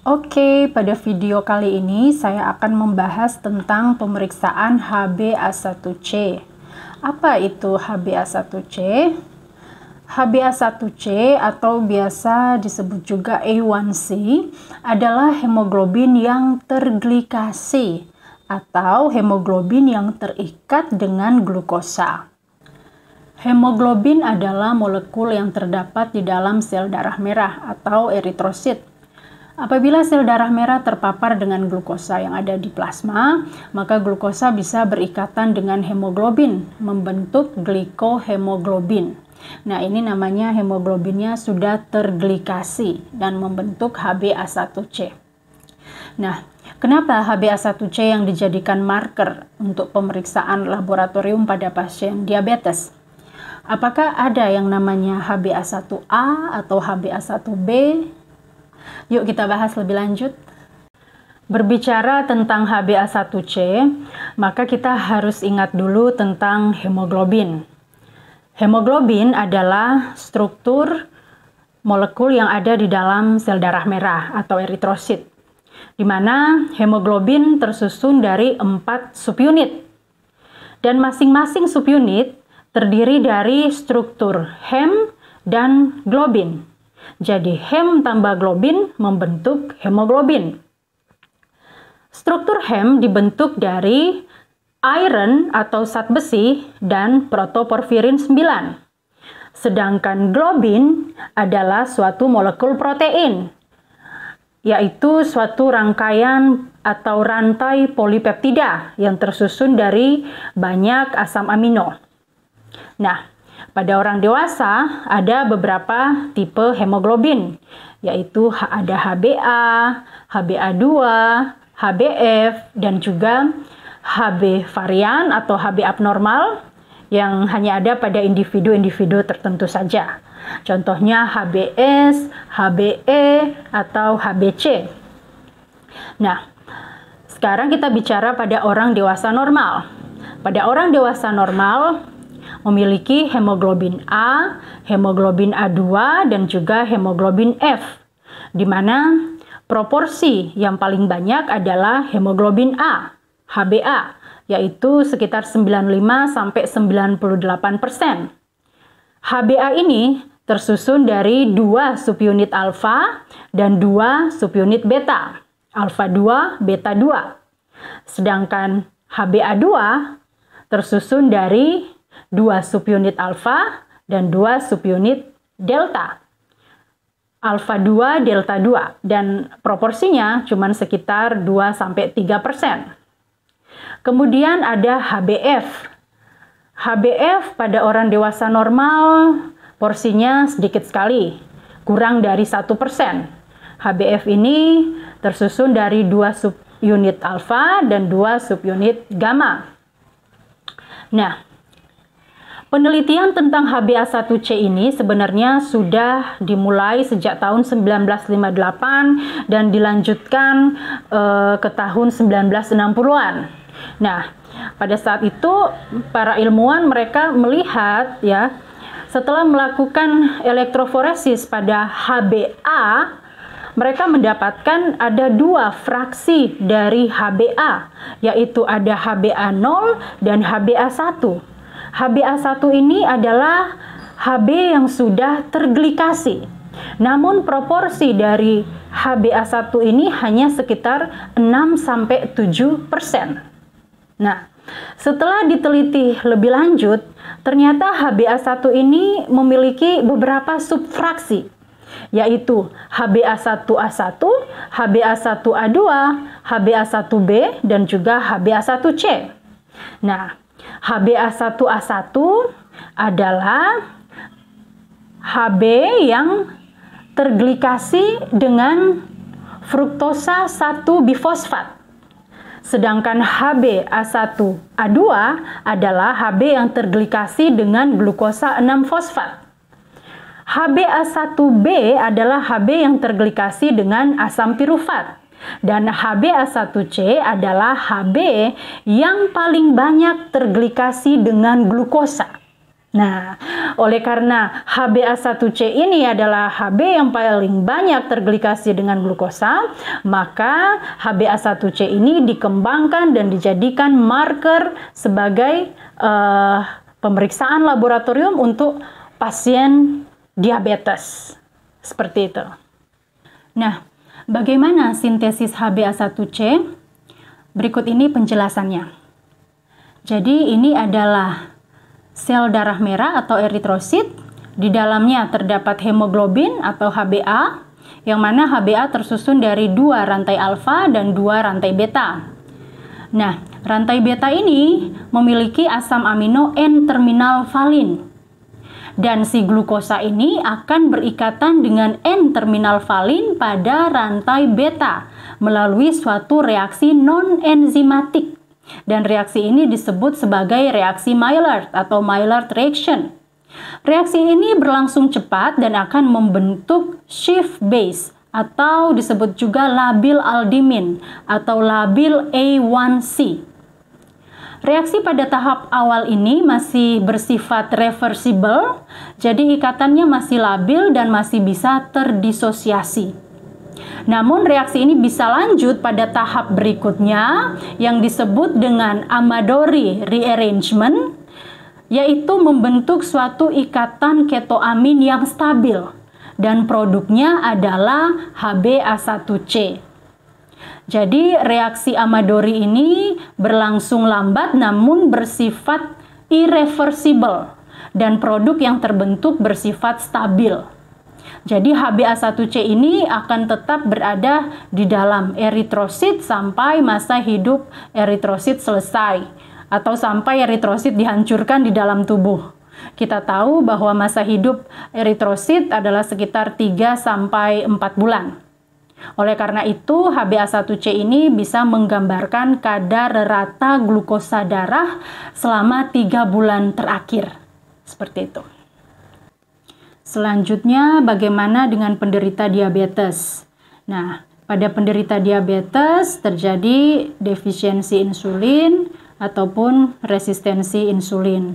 Oke, pada video kali ini saya akan membahas tentang pemeriksaan HbA1c. Apa itu HbA1c? HbA1c atau biasa disebut juga A1c adalah hemoglobin yang terglikasi atau hemoglobin yang terikat dengan glukosa. Hemoglobin adalah molekul yang terdapat di dalam sel darah merah atau eritrosit. Apabila sel darah merah terpapar dengan glukosa yang ada di plasma, maka glukosa bisa berikatan dengan hemoglobin, membentuk glikohemoglobin. Nah, ini namanya hemoglobinnya sudah terglikasi dan membentuk HbA1c. Nah, kenapa HbA1c yang dijadikan marker untuk pemeriksaan laboratorium pada pasien diabetes? Apakah ada yang namanya HbA1a atau HbA1b? Yuk kita bahas lebih lanjut. Berbicara tentang HbA1c, maka kita harus ingat dulu tentang hemoglobin. Hemoglobin adalah struktur molekul yang ada di dalam sel darah merah atau eritrosit, di mana hemoglobin tersusun dari 4 subunit. Dan masing-masing subunit terdiri dari struktur hem dan globin. Jadi hem tambah globin membentuk hemoglobin. Struktur hem dibentuk dari iron atau zat besi dan protoporfirin 9. Sedangkan globin adalah suatu molekul protein, yaitu suatu rangkaian atau rantai polipeptida yang tersusun dari banyak asam amino. Nah, pada orang dewasa ada beberapa tipe hemoglobin, yaitu ada HbA, HbA2, HbF, dan juga Hb varian atau Hb abnormal yang hanya ada pada individu-individu tertentu saja. Contohnya HbS, Hbe, atau Hbc. Nah, sekarang kita bicara pada orang dewasa normal. Pada orang dewasa normal memiliki hemoglobin A, hemoglobin A2, dan juga hemoglobin F, di mana proporsi yang paling banyak adalah hemoglobin A, HbA, yaitu sekitar 95-98%. HbA ini tersusun dari 2 subunit alfa dan 2 subunit beta, alfa 2, beta 2. Sedangkan HbA2 tersusun dari 2 subunit alfa dan 2 subunit delta. Alfa 2, delta 2, dan proporsinya cuma sekitar 2-3%. Kemudian ada HbF. HbF pada orang dewasa normal porsinya sedikit sekali, kurang dari 1%. HbF ini tersusun dari 2 subunit alfa dan 2 subunit gamma. Nah, penelitian tentang HbA1c ini sebenarnya sudah dimulai sejak tahun 1958 dan dilanjutkan ke tahun 1960-an. Nah, pada saat itu para ilmuwan mereka melihat ya, setelah melakukan elektroforesis pada HbA, mereka mendapatkan ada 2 fraksi dari HbA, yaitu ada HbA0 dan HbA1. HbA1 ini adalah Hb yang sudah terglikasi. Namun proporsi dari HbA1 ini hanya sekitar 6-7%. Nah, setelah diteliti lebih lanjut, ternyata HbA1 ini memiliki beberapa subfraksi, yaitu HbA1A1, HbA1A2, HbA1b, dan juga HbA1c. Nah, HbA1A1 adalah Hb yang terglikasi dengan fruktosa 1 bifosfat. Sedangkan HbA1A2 adalah Hb yang terglikasi dengan glukosa 6 fosfat. HbA1b adalah Hb yang terglikasi dengan asam pirufat. Dan HbA1c adalah Hb yang paling banyak terglikasi dengan glukosa. Nah, oleh karena HbA1c ini adalah Hb yang paling banyak terglikasi dengan glukosa, maka HbA1c ini dikembangkan dan dijadikan marker sebagai pemeriksaan laboratorium untuk pasien diabetes. Seperti itu. Nah, bagaimana sintesis HbA1c? Berikut ini penjelasannya. Jadi ini adalah sel darah merah atau eritrosit. Di dalamnya terdapat hemoglobin atau HbA, yang mana HbA tersusun dari 2 rantai alfa dan 2 rantai beta. Nah, rantai beta ini memiliki asam amino N-terminal valin. Dan si glukosa ini akan berikatan dengan N-terminal valin pada rantai beta melalui suatu reaksi non-enzimatik. Dan reaksi ini disebut sebagai reaksi Maillard atau Maillard reaction. Reaksi ini berlangsung cepat dan akan membentuk Schiff base atau disebut juga labil aldimin atau labil A1C. Reaksi pada tahap awal ini masih bersifat reversible, jadi ikatannya masih labil dan masih bisa terdisosiasi. Namun reaksi ini bisa lanjut pada tahap berikutnya yang disebut dengan Amadori rearrangement, yaitu membentuk suatu ikatan ketoamin yang stabil dan produknya adalah HbA1c. Jadi reaksi Amadori ini berlangsung lambat namun bersifat irreversible dan produk yang terbentuk bersifat stabil. Jadi HbA1c ini akan tetap berada di dalam eritrosit sampai masa hidup eritrosit selesai atau sampai eritrosit dihancurkan di dalam tubuh. Kita tahu bahwa masa hidup eritrosit adalah sekitar 3 sampai 4 bulan. Oleh karena itu, HbA1c ini bisa menggambarkan kadar rata glukosa darah selama 3 bulan terakhir. Seperti itu. Selanjutnya, bagaimana dengan penderita diabetes? Nah, pada penderita diabetes terjadi defisiensi insulin ataupun resistensi insulin,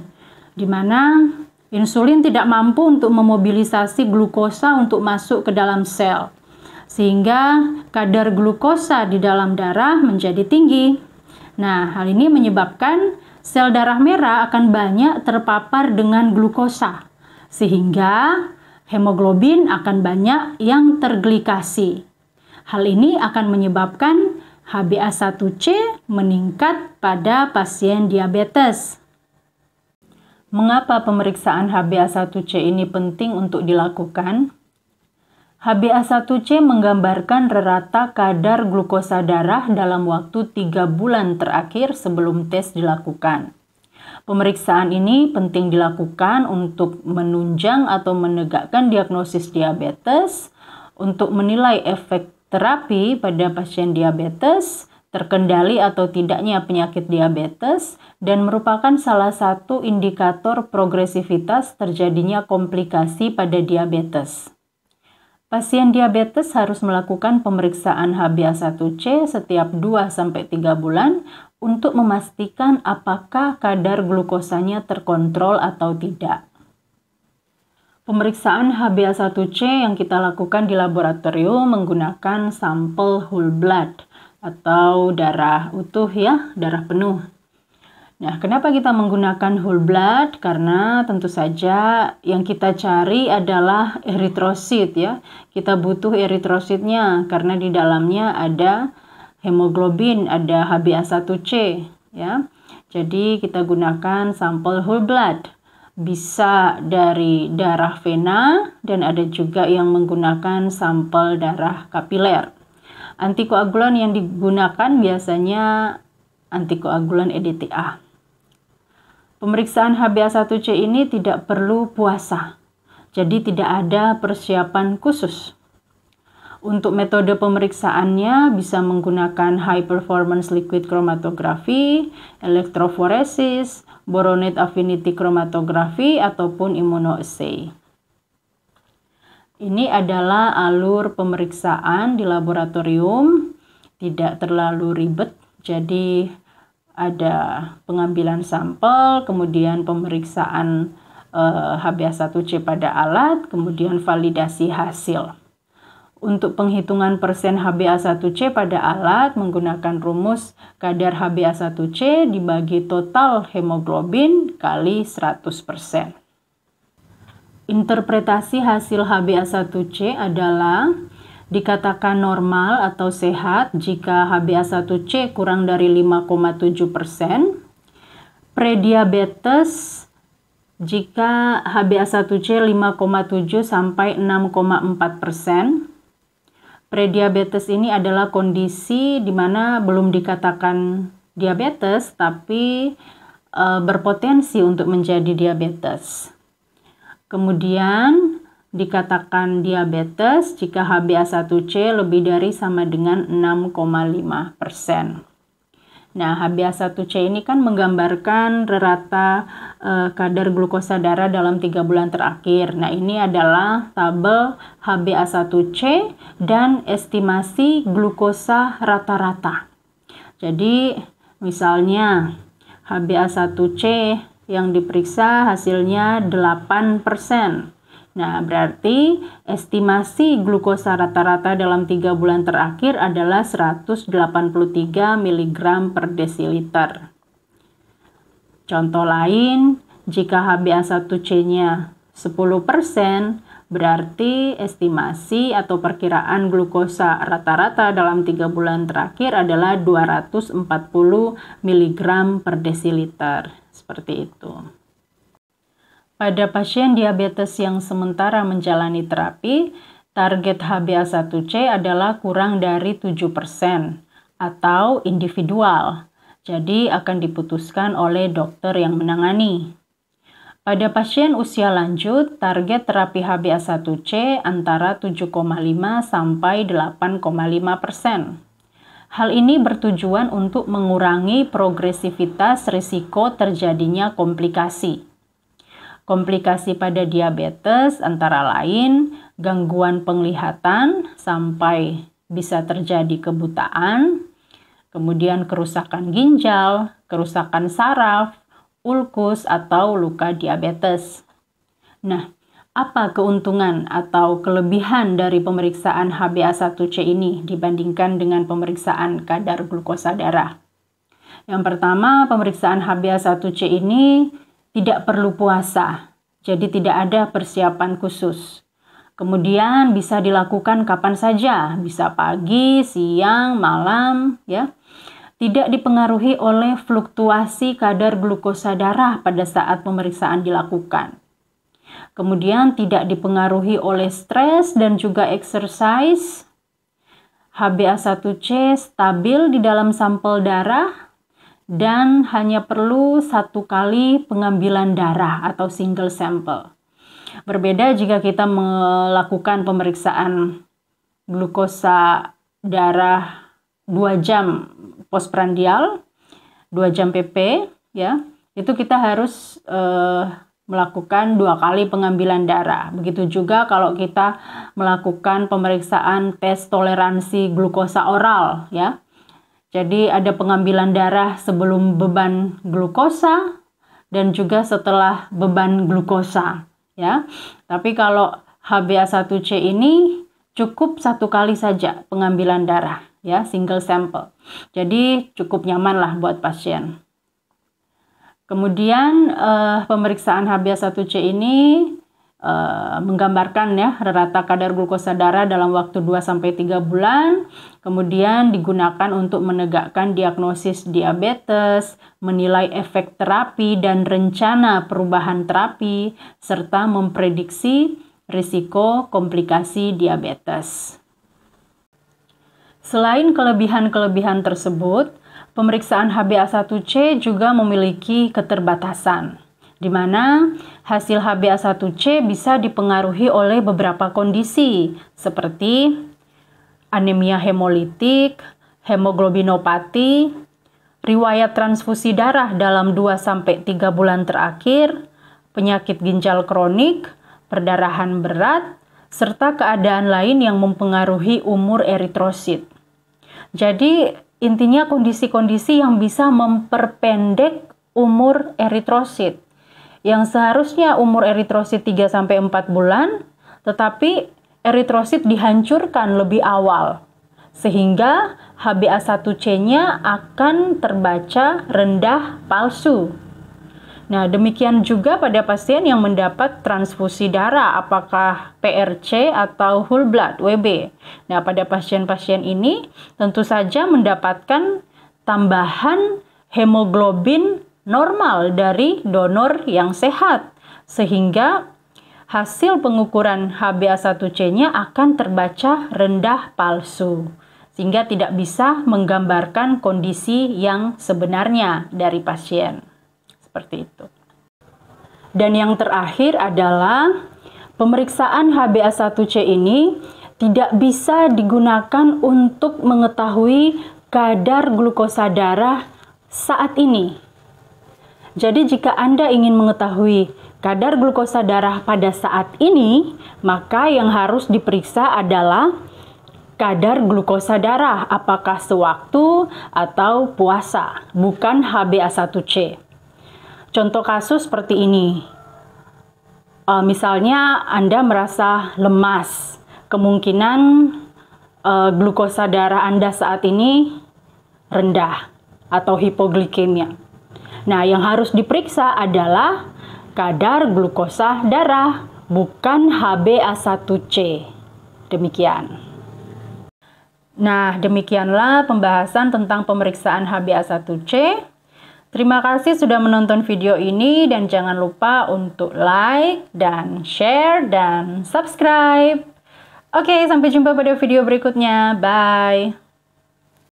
di mana insulin tidak mampu untuk memobilisasi glukosa untuk masuk ke dalam sel, sehingga kadar glukosa di dalam darah menjadi tinggi. Nah, hal ini menyebabkan sel darah merah akan banyak terpapar dengan glukosa, sehingga hemoglobin akan banyak yang terglikasi. Hal ini akan menyebabkan HbA1c meningkat pada pasien diabetes. Mengapa pemeriksaan HbA1c ini penting untuk dilakukan? HbA1c menggambarkan rata kadar glukosa darah dalam waktu 3 bulan terakhir sebelum tes dilakukan. Pemeriksaan ini penting dilakukan untuk menunjang atau menegakkan diagnosis diabetes, untuk menilai efek terapi pada pasien diabetes, terkendali atau tidaknya penyakit diabetes, dan merupakan salah satu indikator progresivitas terjadinya komplikasi pada diabetes. Pasien diabetes harus melakukan pemeriksaan HbA1c setiap 2-3 bulan untuk memastikan apakah kadar glukosanya terkontrol atau tidak. Pemeriksaan HbA1c yang kita lakukan di laboratorium menggunakan sampel whole blood atau darah utuh ya, darah penuh. Nah, kenapa kita menggunakan whole blood? Karena tentu saja yang kita cari adalah eritrosit ya. Kita butuh eritrositnya karena di dalamnya ada hemoglobin, ada HbA1c ya. Jadi kita gunakan sampel whole blood. Bisa dari darah vena dan ada juga yang menggunakan sampel darah kapiler. Antikoagulan yang digunakan biasanya antikoagulan EDTA. Pemeriksaan HbA1c ini tidak perlu puasa, jadi tidak ada persiapan khusus. Untuk metode pemeriksaannya bisa menggunakan high performance liquid chromatography, electrophoresis, boronate affinity chromatography, ataupun immunoassay. Ini adalah alur pemeriksaan di laboratorium, tidak terlalu ribet, jadi ada pengambilan sampel, kemudian pemeriksaan HbA1c pada alat, kemudian validasi hasil. Untuk penghitungan persen HbA1c pada alat menggunakan rumus kadar HbA1c dibagi total hemoglobin kali 100%. Interpretasi hasil HbA1c adalah dikatakan normal atau sehat jika HbA1c kurang dari 5,7%, prediabetes jika HbA1c 5,7 sampai 6,4%. Prediabetes ini adalah kondisi di mana belum dikatakan diabetes tapi berpotensi untuk menjadi diabetes. Kemudian dikatakan diabetes jika HbA1c lebih dari sama dengan 6,5%. Nah, HbA1c ini kan menggambarkan rata kadar glukosa darah dalam 3 bulan terakhir. Nah, ini adalah tabel HbA1c dan estimasi glukosa rata-rata. Jadi, misalnya HbA1c yang diperiksa hasilnya 8%. Nah, berarti estimasi glukosa rata-rata dalam 3 bulan terakhir adalah 183 mg per desiliter. Contoh lain, jika HbA1c-nya 10%, berarti estimasi atau perkiraan glukosa rata-rata dalam 3 bulan terakhir adalah 240 mg per desiliter. Seperti itu. Pada pasien diabetes yang sementara menjalani terapi, target HbA1c adalah kurang dari 7% atau individual. Jadi akan diputuskan oleh dokter yang menangani. Pada pasien usia lanjut, target terapi HbA1c antara 7,5 sampai 8,5%. Hal ini bertujuan untuk mengurangi progresivitas risiko terjadinya komplikasi. Komplikasi pada diabetes antara lain gangguan penglihatan sampai bisa terjadi kebutaan, kemudian kerusakan ginjal, kerusakan saraf, ulkus atau luka diabetes. Nah, apa keuntungan atau kelebihan dari pemeriksaan HbA1c ini dibandingkan dengan pemeriksaan kadar glukosa darah? Yang pertama, pemeriksaan HbA1c ini tidak perlu puasa, jadi tidak ada persiapan khusus. Kemudian bisa dilakukan kapan saja, bisa pagi, siang, malam, ya. Tidak dipengaruhi oleh fluktuasi kadar glukosa darah pada saat pemeriksaan dilakukan. Kemudian tidak dipengaruhi oleh stres dan juga exercise. HbA1c stabil di dalam sampel darah dan hanya perlu 1 kali pengambilan darah atau single sample. Berbeda jika kita melakukan pemeriksaan glukosa darah 2 jam postprandial, 2 jam PP, ya, itu kita harus melakukan 2 kali pengambilan darah. Begitu juga kalau kita melakukan pemeriksaan tes toleransi glukosa oral, ya. Jadi ada pengambilan darah sebelum beban glukosa dan juga setelah beban glukosa, ya. Tapi kalau HbA1c ini cukup 1 kali saja pengambilan darah, ya, single sample. Jadi cukup nyaman lah buat pasien. Kemudian pemeriksaan HbA1c ini menggambarkan ya rata kadar glukosa darah dalam waktu 2-3 bulan, kemudian digunakan untuk menegakkan diagnosis diabetes, menilai efek terapi dan rencana perubahan terapi, serta memprediksi risiko komplikasi diabetes. Selain kelebihan-kelebihan tersebut, pemeriksaan HbA1c juga memiliki keterbatasan, di mana hasil HbA1c bisa dipengaruhi oleh beberapa kondisi seperti anemia hemolitik, hemoglobinopati, riwayat transfusi darah dalam 2-3 bulan terakhir, penyakit ginjal kronik, perdarahan berat, serta keadaan lain yang mempengaruhi umur eritrosit. Jadi intinya kondisi-kondisi yang bisa memperpendek umur eritrosit. yang seharusnya umur eritrosit 3-4 bulan, tetapi eritrosit dihancurkan lebih awal, sehingga HbA1c-nya akan terbaca rendah palsu. Nah, demikian juga pada pasien yang mendapat transfusi darah, apakah PRC atau whole blood, WB. Nah, pada pasien-pasien ini tentu saja mendapatkan tambahan hemoglobin normal dari donor yang sehat, sehingga hasil pengukuran HbA1c-nya akan terbaca rendah palsu, sehingga tidak bisa menggambarkan kondisi yang sebenarnya dari pasien. Seperti itu. Dan yang terakhir adalah pemeriksaan HbA1c ini tidak bisa digunakan untuk mengetahui kadar glukosa darah saat ini. Jadi jika Anda ingin mengetahui kadar glukosa darah pada saat ini, maka yang harus diperiksa adalah kadar glukosa darah, apakah sewaktu atau puasa, bukan HbA1c. Contoh kasus seperti ini, misalnya Anda merasa lemas, kemungkinan glukosa darah Anda saat ini rendah atau hipoglikemia. Nah, yang harus diperiksa adalah kadar glukosa darah, bukan HbA1c. Demikian. Nah, demikianlah pembahasan tentang pemeriksaan HbA1c. Terima kasih sudah menonton video ini dan jangan lupa untuk like dan share dan subscribe. Oke, sampai jumpa pada video berikutnya. Bye.